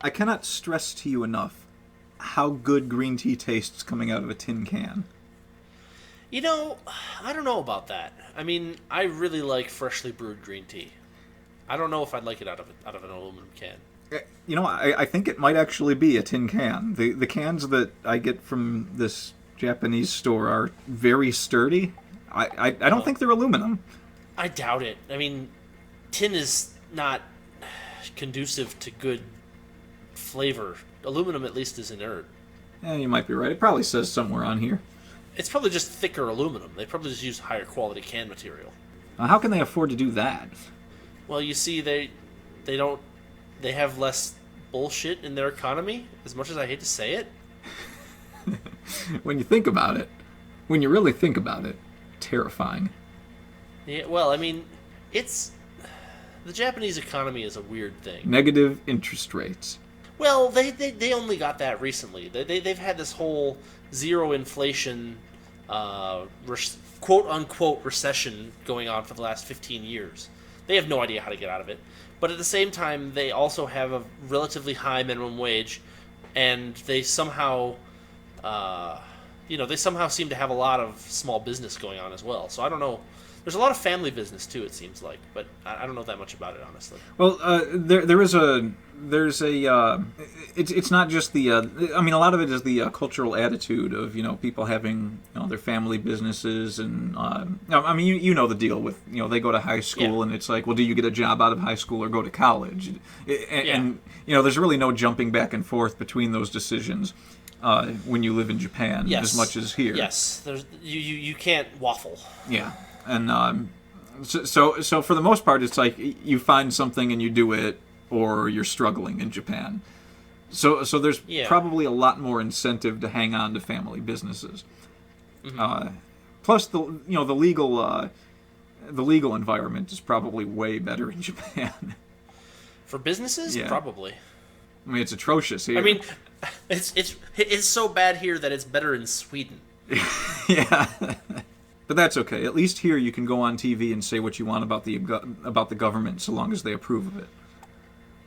I cannot stress to you enough how good green tea tastes coming out of a tin can. You know, I don't know about that. I mean, I really like freshly brewed green tea. I don't know if I'd like it out of an aluminum can. I think it might actually be a tin can. The cans that I get from this Japanese store are very sturdy. I don't think they're aluminum. I doubt it. I mean, tin is not conducive to good flavor. Aluminum, at least, is inert. You might be right. It probably says somewhere on here. It's probably just thicker aluminum. They probably just use higher quality can material. How can they afford to do that? Well, you see, they have less bullshit in their economy. As much as I hate to say it, When you think about it, when you really think about it, terrifying. yeah. Well, I mean, it's the Japanese economy is a weird thing. Negative interest rates. Well, they only got that recently. They've had this whole zero inflation, quote unquote recession going on for the last 15 years. They have no idea how to get out of it. But at the same time, they also have a relatively high minimum wage, and they somehow, they somehow seem to have a lot of small business going on as well. So I don't know. There's a lot of family business too, it seems like, but I don't know that much about it, honestly. Well, it's not just the. I mean, a lot of it is the cultural attitude of people having their family businesses, and I mean you know the deal with they go to high school, Yeah. and it's like, well, do you get a job out of high school or go to college? And there's really no jumping back and forth between those decisions when you live in Japan Yes. as much as here. Yes, you can't waffle. Yeah, and so for the most part, it's like you find something and you do it, or you're struggling in Japan. So there's probably a lot more incentive to hang on to family businesses. Mm-hmm. Plus the legal environment is probably way better in Japan. For businesses, Yeah. probably. I mean, it's atrocious here. I mean, it's so bad here that it's better in Sweden. yeah. But that's okay. At least here you can go on TV and say what you want about the government, so long as they approve of it.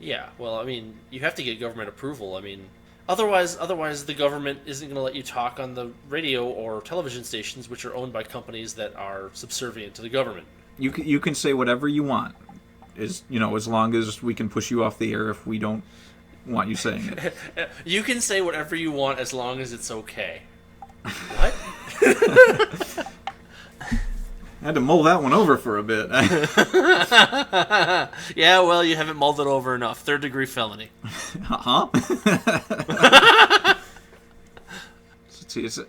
Yeah, well, I mean, you have to get government approval. I mean, otherwise the government isn't going to let you talk on the radio or television stations, which are owned by companies that are subservient to the government. You can say whatever you want, as long as we can push you off the air if we don't want you saying it. You can say whatever you want as long as it's okay. What? I had to mull that one over for a bit. Yeah, well, you haven't mulled it over enough. 3rd-degree felony. Huh? Let's see. Is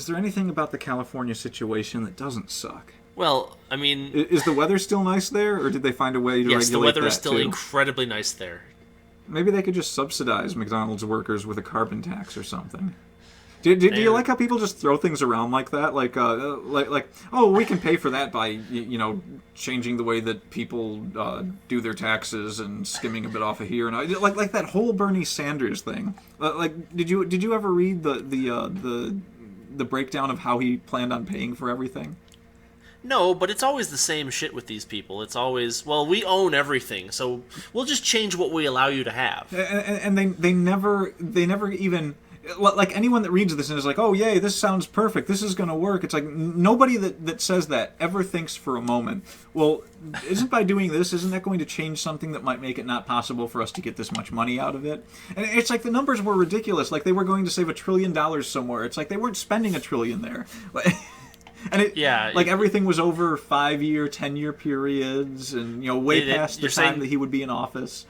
there anything about the California situation that doesn't suck? Well, I mean... Is the weather still nice there, or did they find a way to regulate that, yes, the weather is still too? incredibly nice there. Maybe they could just subsidize McDonald's workers with a carbon tax or something. Do you like how people just throw things around like that? Like oh, we can pay for that by changing the way that people do their taxes and skimming a bit off of here, and like that whole Bernie Sanders thing. Did you ever read the breakdown of how he planned on paying for everything? No, but it's always the same shit with these people. It's always, well, we own everything, so we'll just change what we allow you to have. And they never even. Like, anyone that reads this and is like, oh, yay, this sounds perfect, this is going to work. It's like, nobody that says that ever thinks for a moment, well, isn't that going to change something that might make it not possible for us to get this much money out of it? And it's like the numbers were ridiculous. Like, they were going to save $1 trillion somewhere. It's like they weren't spending $1 trillion there. And everything was over 5-year, 10-year periods, and way past the time that he would be in office.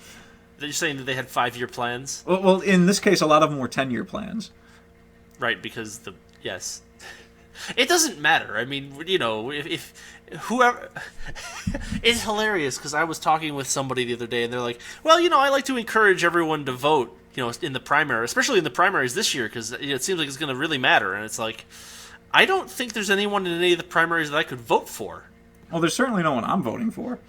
You're saying that they had 5-year plans? Well, in this case, a lot of them were 10-year plans. Right, because yes. It doesn't matter. I mean, if whoever... It's hilarious, because I was talking with somebody the other day, and they're like, well, I like to encourage everyone to vote, in the primary, especially in the primaries this year, because it seems like it's going to really matter. And it's like, I don't think there's anyone in any of the primaries that I could vote for. Well, there's certainly no one I'm voting for.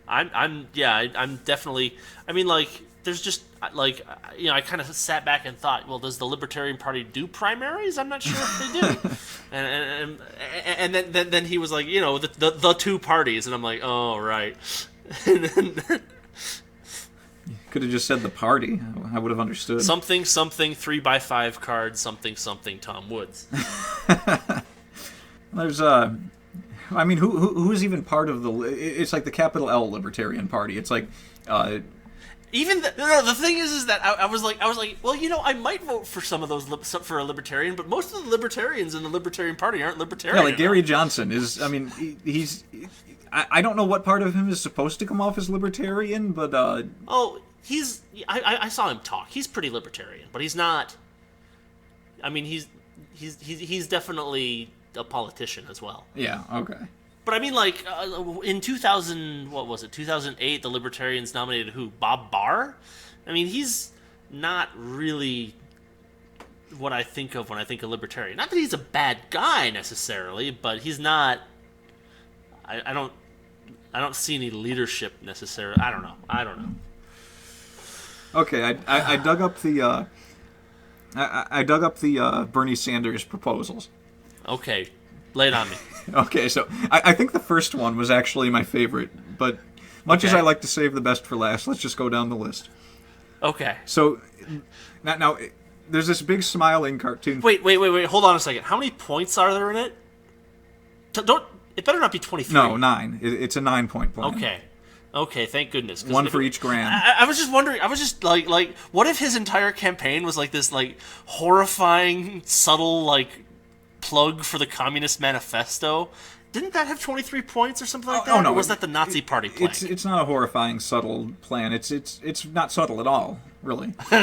I'm definitely. I mean, like, there's just like, I kind of sat back and thought, well, does the Libertarian Party do primaries? I'm not sure if they do. and then he was like, the two parties, and I'm like, oh right. Could have just said the party. I would have understood. Something 3x5 card. Something Tom Woods. There's I mean, who is even part of the? It's like the capital L Libertarian Party. It's like. Even the thing is that I was like, well, I might vote for some of those for a libertarian, but most of the libertarians in the Libertarian Party aren't libertarian. Yeah, like Gary Johnson is. I mean, he's. I don't know what part of him is supposed to come off as libertarian, but. He's. I saw him talk. He's pretty libertarian, but he's not. I mean, he's definitely a politician as well. Yeah. Okay. But I mean, like, in 2008, the Libertarians nominated who? Bob Barr? I mean, he's not really what I think of when I think of Libertarian. Not that he's a bad guy, necessarily, but he's not... I don't see any leadership, necessarily. I don't know. Okay, I dug up the... I dug up the Bernie Sanders proposals. Okay, lay it on me. Okay, so I think the first one was actually my favorite, but much as I like to save the best for last, let's just go down the list. Okay. So, now there's this big smiling cartoon. Wait, hold on a second. How many points are there in it? It better not be 23. No, 9. It's a 9-point plan. Okay, thank goodness. One for each grand. I was just wondering, like, what if his entire campaign was like this, like, horrifying, subtle, like, plug for the Communist Manifesto? Didn't that have 23 points or something like that? Oh, no. Or was that the Nazi Party plan? It's not a horrifying, subtle plan. It's not subtle at all, really. All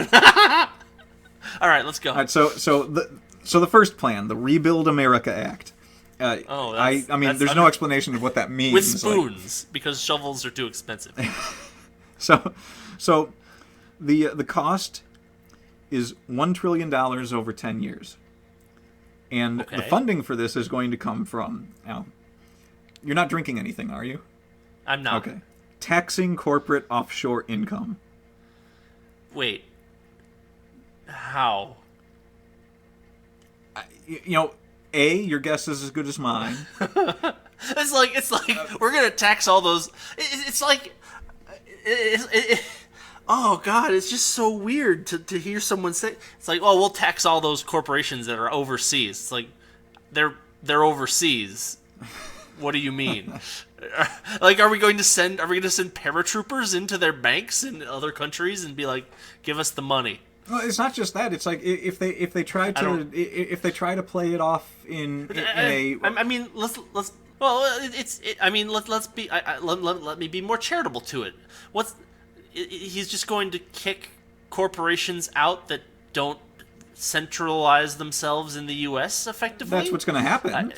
right, let's go. All right, so the first plan, the Rebuild America Act. I mean, there's no explanation of what that means. With spoons, because shovels are too expensive. So the cost is $1 trillion over 10 years. And the funding for this is going to come from... Now, you're not drinking anything, are you? I'm not. Okay. Taxing corporate offshore income. Wait. How? Your guess is as good as mine. It's like we're gonna tax all those. It's like, oh God, it's just so weird to hear someone say. It's like, oh, we'll tax all those corporations that are overseas. It's like, they're overseas. What do you mean? Like, are we going to send paratroopers into their banks in other countries and be like, give us the money? Well, it's not just that. It's like if they try to play it off in a. I mean, let's. Well, let me be more charitable to it. He's just going to kick corporations out that don't centralize themselves in the U.S. effectively. That's what's going to happen.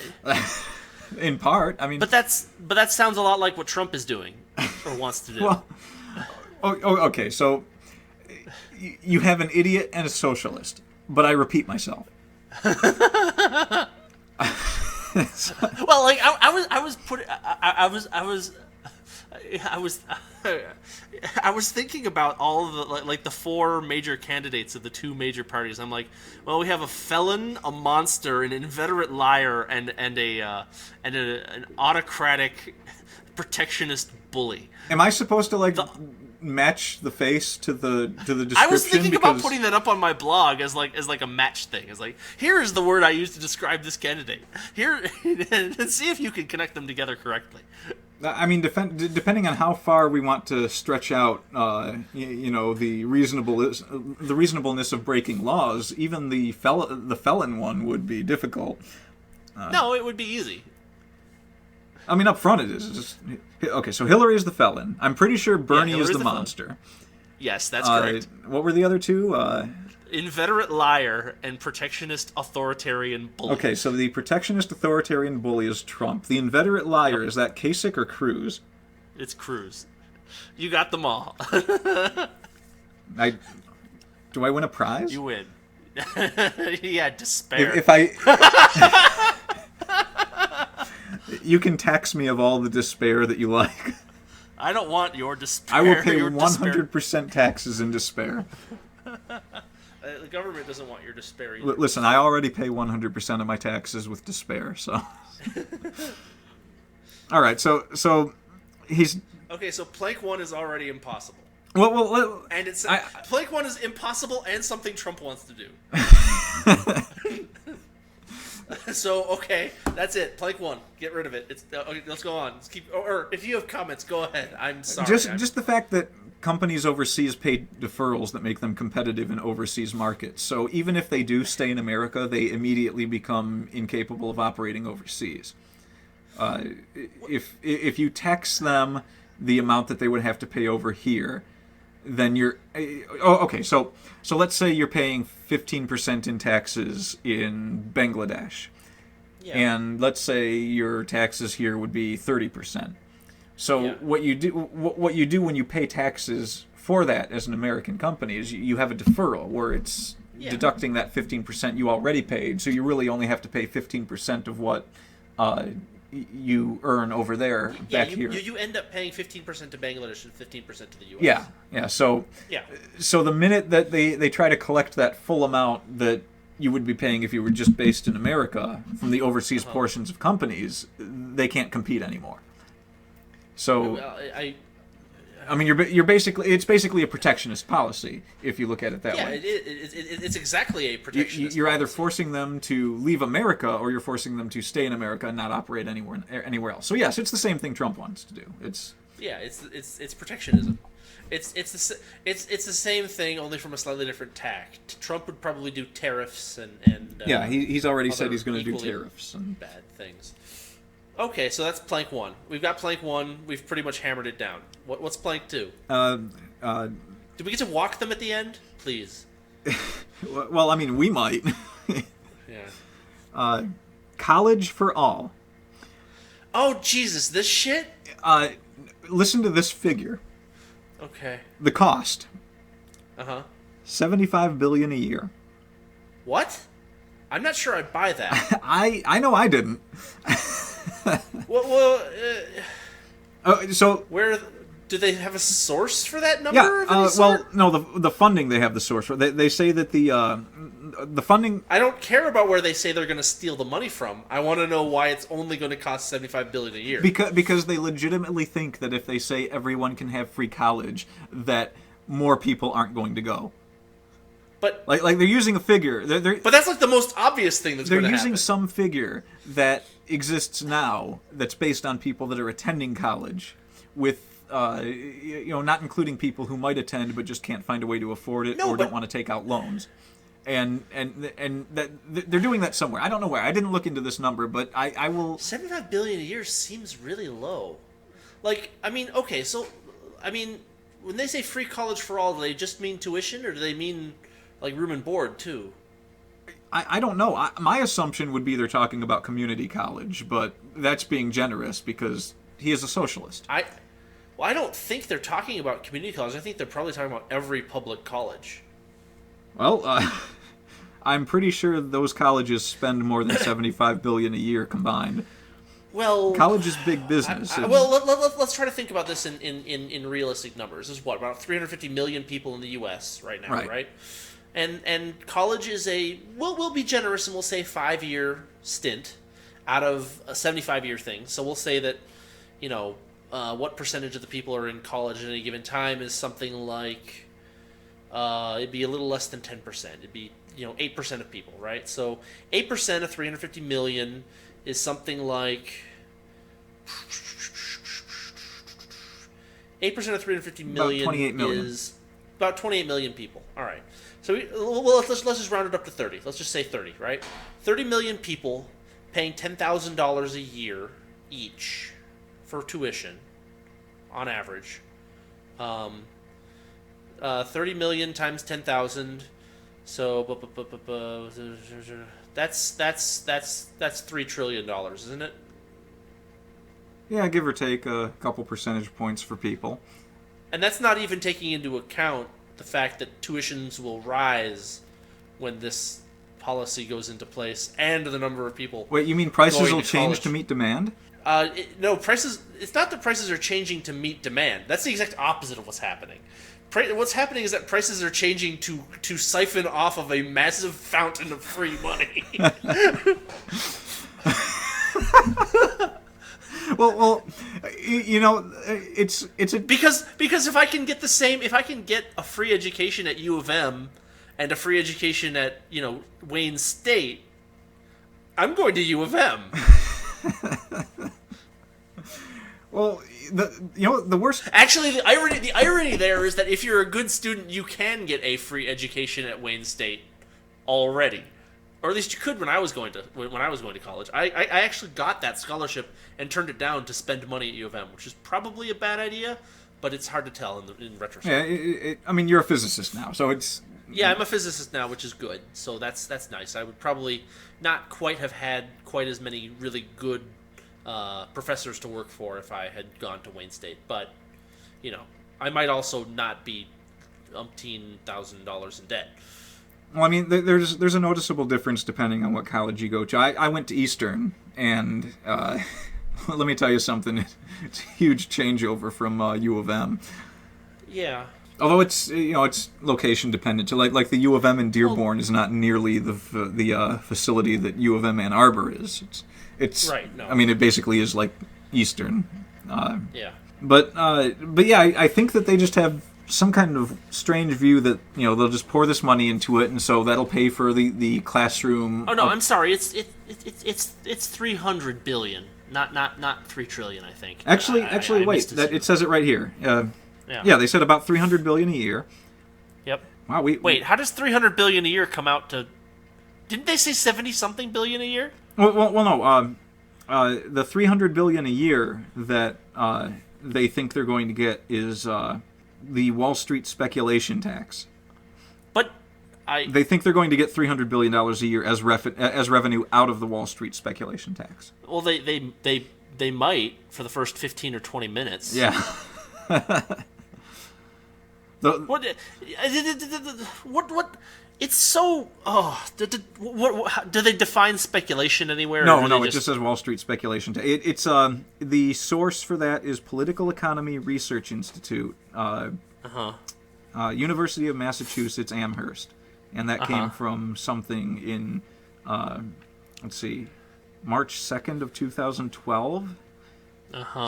In part, I mean. But that sounds a lot like what Trump is doing or wants to do. Well, okay, so. You have an idiot and a socialist, but I repeat myself. Well, like I was thinking about all of the like the four major candidates of the two major parties. I'm like, well, we have a felon, a monster, an inveterate liar, and an autocratic protectionist bully. Am I supposed to match the face to the description? I was thinking about putting that up on my blog as a match thing. It's like, here is the word I used to describe this candidate. Here, and see if you can connect them together correctly. I mean, depending on how far we want to stretch out, the reasonableness of breaking laws, even the felon one would be difficult. No, it would be easy. I mean, up front it is. It's just, okay, so Hillary is the felon. I'm pretty sure Bernie is the monster. Yes, that's correct. What were the other two? Inveterate liar and protectionist authoritarian bully. Okay, so the protectionist authoritarian bully is Trump. The inveterate liar, is that Kasich or Cruz? It's Cruz. You got them all. Do I win a prize? You win. Yeah, despair. If I... You can tax me of all the despair that you like. I don't want your despair. I will pay 100% taxes in despair. The government doesn't want your despair either. Listen, I already pay 100% of my taxes with despair, so... All right, so he's... Okay, so plank one is already impossible. And it's plank one is impossible and something Trump wants to do. So okay, that's it. Plank one, get rid of it. It's okay, let's go on. Let's keep. Or if you have comments, go ahead. I'm sorry. Just the fact that companies overseas pay deferrals that make them competitive in overseas markets. So even if they do stay in America, they immediately become incapable of operating overseas. If you tax them the amount that they would have to pay over here, then you're okay. So let's say you're paying 15% in taxes in Bangladesh, and let's say your taxes here would be 30%. So what you do when you pay taxes for that as an American company is you have a deferral where it's deducting that 15% you already paid. So you really only have to pay 15% of what you earn over there back here. You end up paying 15% to Bangladesh and 15% to the U.S. Yeah. So the minute that they try to collect that full amount that you would be paying if you were just based in America from the overseas portions of companies, they can't compete anymore. So I mean, it's basically a protectionist policy if you look at it that way. Yeah, it's exactly a protectionist. You're policy. either forcing them to leave America or you're forcing them to stay in America and not operate anywhere else. So yes, it's the same thing Trump wants to do. It's protectionism. It's the same thing, only from a slightly different tack. Trump would probably do tariffs and he's already said he's going to do tariffs and bad things. Okay, so that's plank one. We've got plank one. We've pretty much hammered it down. What's plank two? Did we get to walk them at the end? Please. Well, I mean, we might. Yeah. College for all. Oh, Jesus, this shit? Listen to this figure. Okay. The cost. Uh-huh. $75 billion a year. What? I'm not sure I buy that. I know I didn't. So where do they have a source for that number? No, the funding they have the source for. They say that the funding. I don't care about where they say they're going to steal the money from. I want to know why it's only going to cost $75 billion a year. Because they legitimately think that if they say everyone can have free college, that more people aren't going to go. But like they're using a figure. But that's like the most obvious thing that's going to happen. They're using some figure that exists now that's based on people that are attending college, with not including people who might attend but just can't find a way to afford it don't want to take out loans. And that they're doing that somewhere. I don't know where. I didn't look into this number, but I will. $75 billion a year seems really low. Like, I mean, okay, so I mean, when they say free college for all, do they just mean tuition, or do they mean like room and board too? I don't know. My assumption would be they're talking about community college, but that's being generous because he is a socialist. I don't think they're talking about community college. I think they're probably talking about every public college. Well, I'm pretty sure those colleges spend more than $75 billion a year combined. Well, college is big business. Let's try to think about this in realistic numbers. There's about 350 million people in the U.S. right now, right? And college is we'll be generous and we'll say 5-year stint out of a 75-year thing. So we'll say that, what percentage of the people are in college at any given time is something like, it'd be a little less than 10%. It'd be, 8% of people, right? So 8% of 350 million is something like 8% of 350 million, about 28 million is about 28 million people. All right. So let's just round it up to 30. Let's just say 30, right? 30 million people paying $10,000 a year each for tuition, on average. 30 million times 10,000. So that's $3 trillion, isn't it? Yeah, give or take a couple percentage points for people. And that's not even taking into account the fact that tuitions will rise when this policy goes into place, and the number of people. Wait, you mean prices will change to meet demand? No, prices. It's not that prices are changing to meet demand. That's the exact opposite of what's happening. What's happening is that prices are changing to siphon off of a massive fountain of free money. Well, it's a Because if I can get a free education at U of M and a free education at Wayne State, I'm going to U of M. Well, the worst. Actually, the irony there is that if you're a good student, you can get a free education at Wayne State already, or at least you could when I was going to college. I actually got that scholarship and turned it down to spend money at U of M, which is probably a bad idea, but it's hard to tell in retrospect. Yeah, I mean, you're a physicist now, so it's. Yeah, I'm a physicist now, which is good. So that's nice. I would probably not quite have had quite as many really good professors to work for if I had gone to Wayne State, but I might also not be $1,000 in debt. Well, I mean, there's a noticeable difference depending on what college you go to. I went to Eastern, and let me tell you something. It's a huge changeover from U of M. Yeah. Although it's location dependent. So like the U of M in Dearborn is not nearly the facility that U of M Ann Arbor is. It's right. No. I mean, it basically is like Eastern. Yeah. But yeah, I think that they just have some kind of strange view that they'll just pour this money into it, and so that'll pay for the classroom. Oh no, I'm sorry. It's 300 billion, not 3 trillion. I think. Actually, wait. It says it right here. Yeah, they said about 300 billion a year. Yep. Wow. Wait, how does 300 billion a year come out to? Didn't they say 70-something billion a year? Well, no. The 300 billion a year that they think they're going to get is the Wall Street speculation tax. But they think they're going to get $300 billion a year as revenue out of the Wall Street speculation tax. Well, they might for the first 15 or 20 minutes. Yeah. What? It's so. Oh, do they define speculation anywhere? No. It just says Wall Street speculation. It's the source for that is Political Economy Research Institute, University of Massachusetts Amherst, and that came from something in let's see, March 2nd of 2012.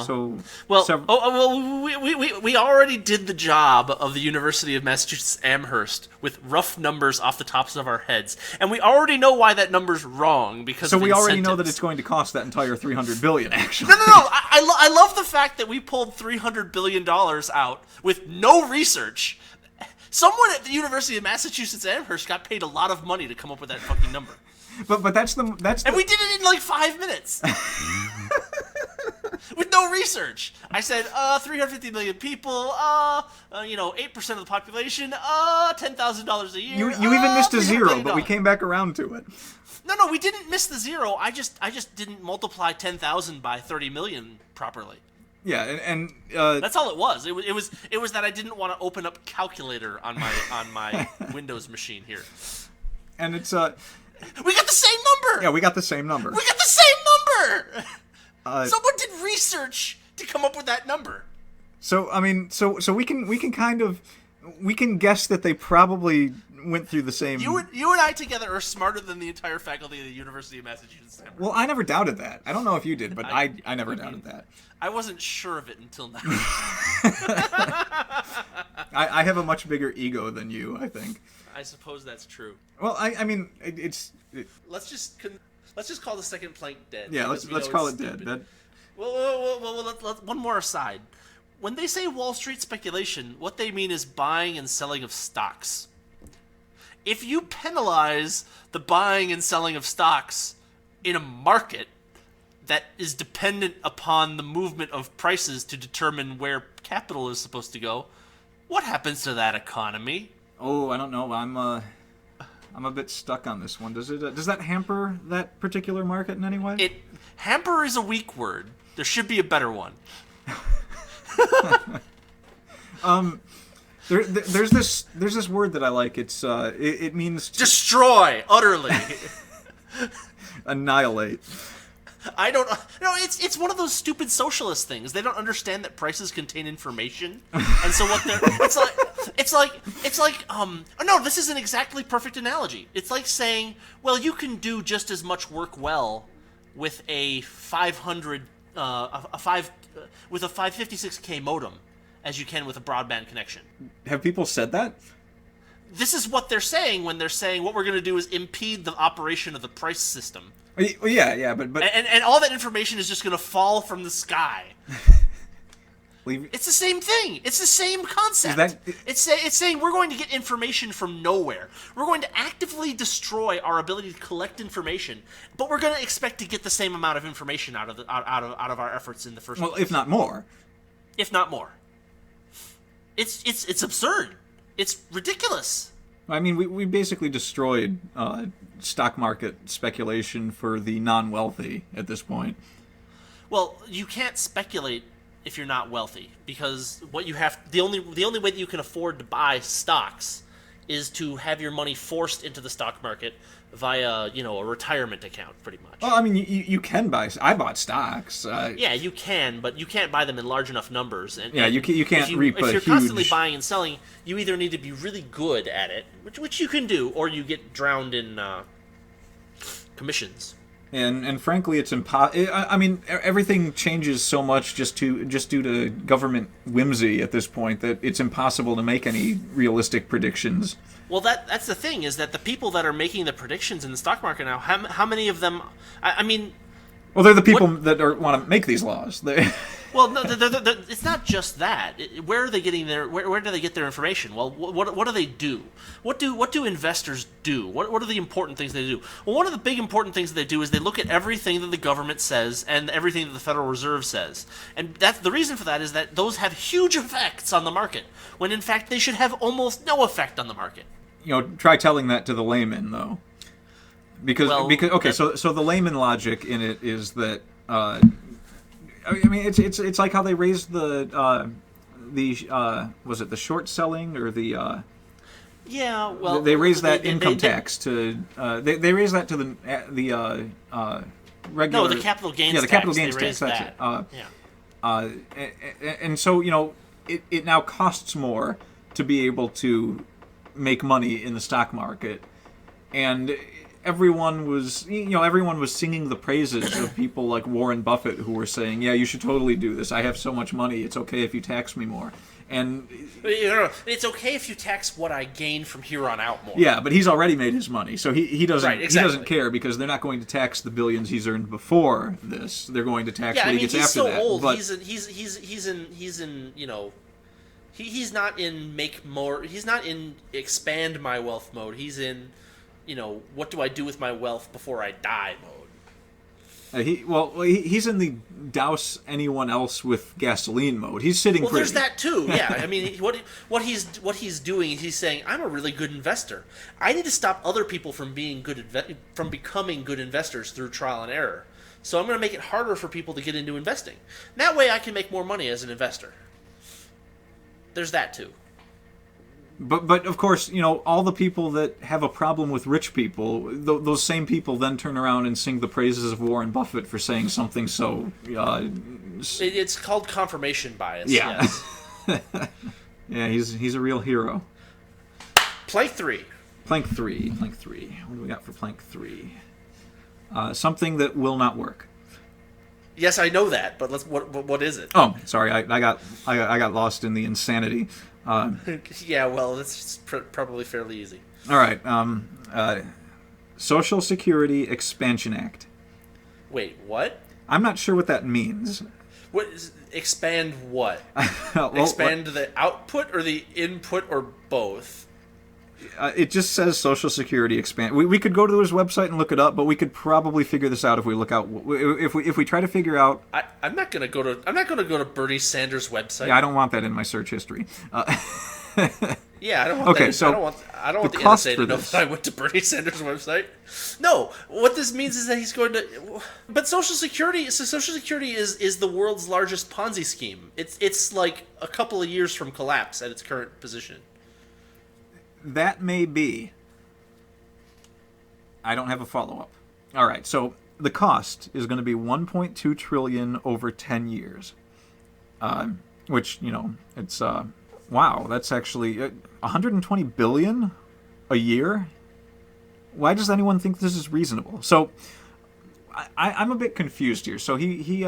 So we already did the job of the University of Massachusetts Amherst with rough numbers off the tops of our heads, and we already know why that number's wrong because. So we already know that it's going to cost that entire $300 billion. Actually, no. I love the fact that we pulled $300 billion out with no research. Someone at the University of Massachusetts Amherst got paid a lot of money to come up with that fucking number. But that's and we did it in like 5 minutes. With no research. I said, 350 million people, 8% of the population, $10,000 a year. You even missed a zero, but we came back around to it. No, we didn't miss the zero. I just didn't multiply 10,000 by 30 million properly. Yeah, and that's all it was. It was that I didn't want to open up calculator on my Windows machine here. And it's we got the same number. Yeah, we got the same number. Someone did research to come up with that number. So I mean, so we can kind of guess that they probably went through the same. You and I together are smarter than the entire faculty of the University of Massachusetts. Well, I never doubted that. I don't know if you did, but I never doubted that. I wasn't sure of it until now. I have a much bigger ego than you, I think. I suppose that's true. Well, I mean, let's just call the second plank dead. Yeah, let's call it dead. Well, one more aside. When they say Wall Street speculation, what they mean is buying and selling of stocks. If you penalize the buying and selling of stocks in a market that is dependent upon the movement of prices to determine where capital is supposed to go, what happens to that economy? Oh, I don't know. I'm a bit stuck on this one. Does that hamper that particular market in any way? Hamper is a weak word. There should be a better one. There's this word that I like. It means destroy utterly, annihilate. I don't. No, it's one of those stupid socialist things. They don't understand that prices contain information, and so what they're it's like no, this is an exactly perfect analogy. It's like saying, well, you can do just as much work well with a 500 with a 556K modem as you can with a broadband connection. Have people said that? This is what they're saying when they're saying what we're going to do is impede the operation of the price system. Well, yeah, but and all that information is just going to fall from the sky. It's the same thing. It's the same concept. It's saying we're going to get information from nowhere. We're going to actively destroy our ability to collect information, but we're going to expect to get the same amount of information out of our efforts in the first place. Well, if not more. If not more. It's absurd. It's ridiculous. I mean, we basically destroyed stock market speculation for the non-wealthy at this point. Well, you can't speculate if you're not wealthy, because the only way that you can afford to buy stocks is to have your money forced into the stock market via, a retirement account, pretty much. Well, I mean, you can buy. I bought stocks. Yeah, you can, but you can't buy them in large enough numbers. And you can't reap a huge. If you're constantly buying and selling, you either need to be really good at it, which you can do, or you get drowned in commissions. And frankly, it's impossible. I mean, everything changes so much just due to government whimsy at this point that it's impossible to make any realistic predictions. Well, that's the thing, is that the people that are making the predictions in the stock market now, how many of them? I mean, well, they're the people that want to make these laws. Well, no, it's not just that. Where are they getting where do they get their information? Well, what do they do? What do investors do? What are the important things they do? Well, one of the big important things that they do is they look at everything that the government says and everything that the Federal Reserve says. And that's the reason for that, is that those have huge effects on the market, when in fact they should have almost no effect on the market. Try telling that to the layman, though. Because so the layman logic in it is that I mean, it's like how they raised the was it the short selling or the yeah, well, they raised that income tax to they raised that to the regular, no, the capital gains tax. Yeah, the capital gains tax. That's it. And so it now costs more to be able to make money in the stock market, and everyone was singing the praises of people like Warren Buffett, who were saying, "Yeah, you should totally do this. I have so much money. It's okay if you tax me more." And it's okay if you tax what I gain from here on out more. Yeah, but he's already made his money, so he doesn't right, exactly. He doesn't care, because they're not going to tax the billions he's earned before this. They're going to tax what he gets after that. Yeah, I mean, he's so old. But He's not in make more. He's not in expand my wealth mode. He's in, what do I do with my wealth before I die mode. He's in the douse anyone else with gasoline mode. He's sitting pretty. Well, there's that too. Yeah, I mean, what he's doing is he's saying, I'm a really good investor. I need to stop other people from becoming good investors through trial and error. So I'm going to make it harder for people to get into investing. That way, I can make more money as an investor. There's that too. But of course, all the people that have a problem with rich people, those same people then turn around and sing the praises of Warren Buffett for saying something so. It's called confirmation bias. Yeah. Yes. Yeah, he's a real hero. Plank 3. Plank 3. What do we got for Plank 3? Something that will not work. Yes, I know that, but what is it? Oh, sorry, I got lost in the insanity. Yeah, well, that's probably fairly easy. All right, Social Security Expansion Act. Wait, what? I'm not sure what that means. What is expand what? Well, expand the output or the input or both? It just says Social Security expand. We could go to his website and look it up, but we could probably figure this out if we look out. If we try to figure out. I'm not gonna go to Bernie Sanders' website. Yeah, I don't want that in my search history. Yeah, I don't want. Okay, that. so I don't want the NSA to know that I went to Bernie Sanders' website. No, what this means is that he's going to. But Social Security is the world's largest Ponzi scheme. It's like a couple of years from collapse at its current position. That may be. I don't have a follow-up. All right, so the cost is going to be $1.2 trillion over 10 years, which it's wow. That's actually $120 billion a year. Why does anyone think this is reasonable? So I'm a bit confused here. So he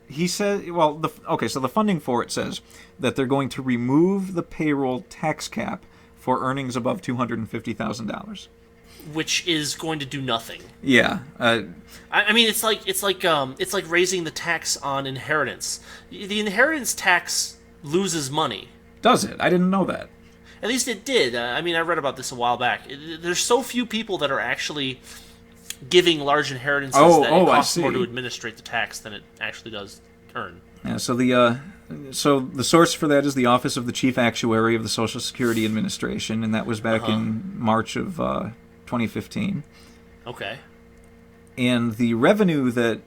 he said, well, so the funding for it says that they're going to remove the payroll tax cap for earnings above $250,000. Which is going to do nothing. Yeah. I mean, it's like raising the tax on inheritance. The inheritance tax loses money. Does it? I didn't know that. At least it did. I mean, I read about this a while back. There's so few people that are actually giving large inheritances that it costs more to administrate the tax than it actually does earn. Yeah. So the source for that is the Office of the Chief Actuary of the Social Security Administration, and that was back in March of 2015. Okay. And the revenue that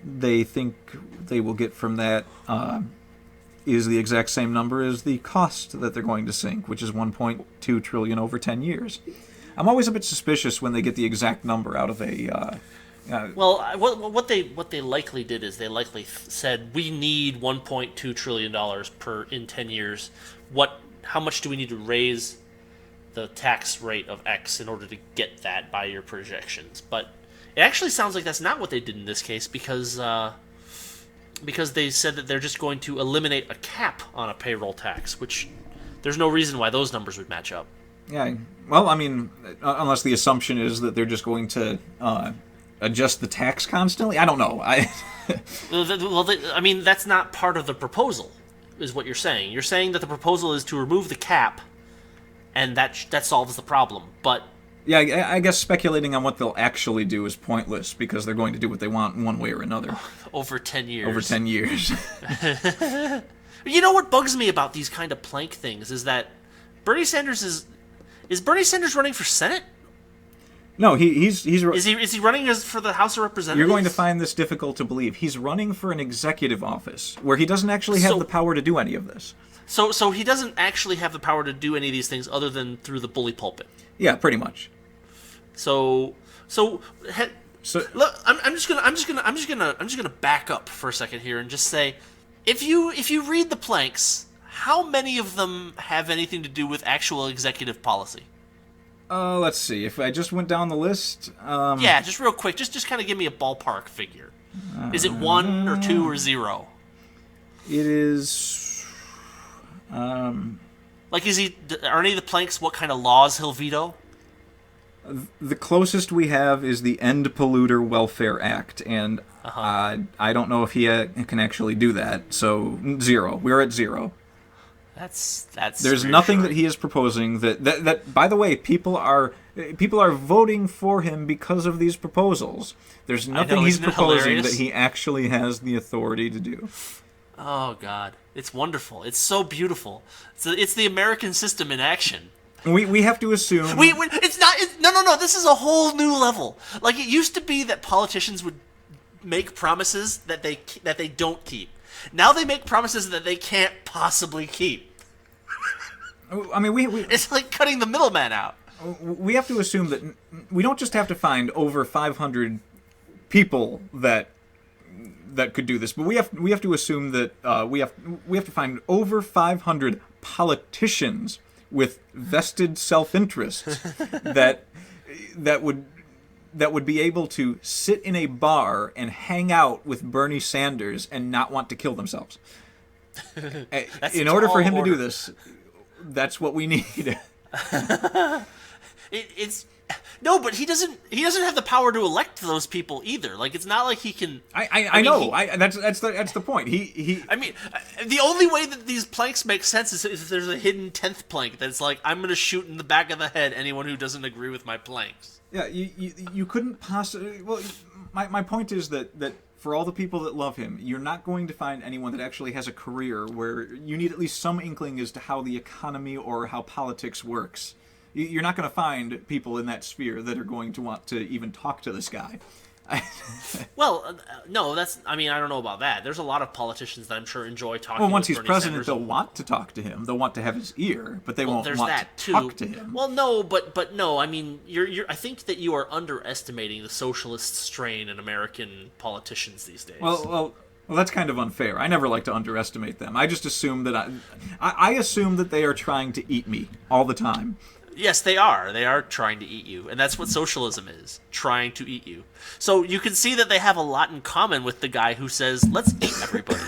they think they will get from that is the exact same number as the cost that they're going to sink, which is $1.2 trillion over 10 years. I'm always a bit suspicious when they get the exact number out of a... well, what they likely did is they likely said, we need $1.2 trillion in 10 years. How much do we need to raise the tax rate of X in order to get that by your projections? But it actually sounds like that's not what they did in this case, because they said that they're just going to eliminate a cap on a payroll tax, which there's no reason why those numbers would match up. Yeah, well, I mean, unless the assumption is that they're just going to adjust the tax constantly. I don't know. I mean, that's not part of the proposal, is what you're saying. You're saying that the proposal is to remove the cap, and that solves the problem. But yeah, I guess speculating on what they'll actually do is pointless, because they're going to do what they want in one way or another. Over 10 years. Over 10 years. You know what bugs me about these kind of plank things is that Bernie Sanders is Bernie Sanders running for Senate? No, is he running for the House of Representatives? You're going to find this difficult to believe. He's running for an executive office where he doesn't actually have the power to do any of this. So he doesn't actually have the power to do any of these things other than through the bully pulpit. Yeah, pretty much. So look, I'm just gonna back up for a second here and just say, if you read the planks, how many of them have anything to do with actual executive policy? Let's see. If I just went down the list, yeah, just real quick, just kind of give me a ballpark figure. Is it 1 or 2 or 0? It is. Like, are any of the planks what kind of laws he'll veto? The closest we have is the End Polluter Welfare Act, and I don't know if he can actually do that. So 0. We're at 0. That's. There's nothing that he is proposing that. By the way, people are voting for him because of these proposals. There's nothing he's proposing that he actually has the authority to do. Oh God, it's wonderful. It's so beautiful. It's the American system in action. We have to assume. It's not. No. This is a whole new level. Like, it used to be that politicians would make promises that they don't keep. Now they make promises that they can't possibly keep. I mean, it's like cutting the middleman out. We have to assume that we don't just have to find over 500 people that could do this, but we have to assume that we have to find over 500 politicians with vested self-interests that would be able to sit in a bar and hang out with Bernie Sanders and not want to kill themselves. In order for him to do this, that's what we need. No, but he doesn't have the power to elect those people either. Like, it's not like he can. I know. That's the point. I mean, the only way that these planks make sense is if there's a hidden 10th plank that's like, I'm going to shoot in the back of the head anyone who doesn't agree with my planks. Yeah, you couldn't possibly. Well, my point is that for all the people that love him, you're not going to find anyone that actually has a career where you need at least some inkling as to how the economy or how politics works. You're not going to find people in that sphere that are going to want to even talk to this guy. Well, no, I don't know about that. There's a lot of politicians that I'm sure enjoy talking. Well, once with he's Bernie president, Sanders. they'll want to talk to him. They'll want to have his ear, but they won't want to talk to him. Well, no, but no. I mean, I think that you are underestimating the socialist strain in American politicians these days. Well, that's kind of unfair. I never like to underestimate them. I just assume that I assume that they are trying to eat me all the time. Yes, they are. They are trying to eat you, and that's what socialism is, trying to eat you. So you can see that they have a lot in common with the guy who says, "Let's eat everybody."